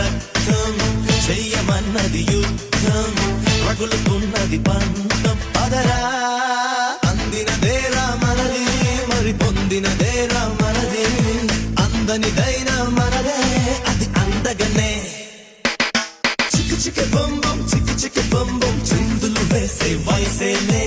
రక్తం చెయ్యమన్నది యుద్ధం రగులుతున్నది పంతం పదరా అందినదేరా మనది మరి పొందినదేరా మనది అందనిదైనా మనదే అది అందగనే చిక్కు చిక్కు బొంబం చిక్కు చిక్కు బొంబం చిందులు వేసే వయసేనే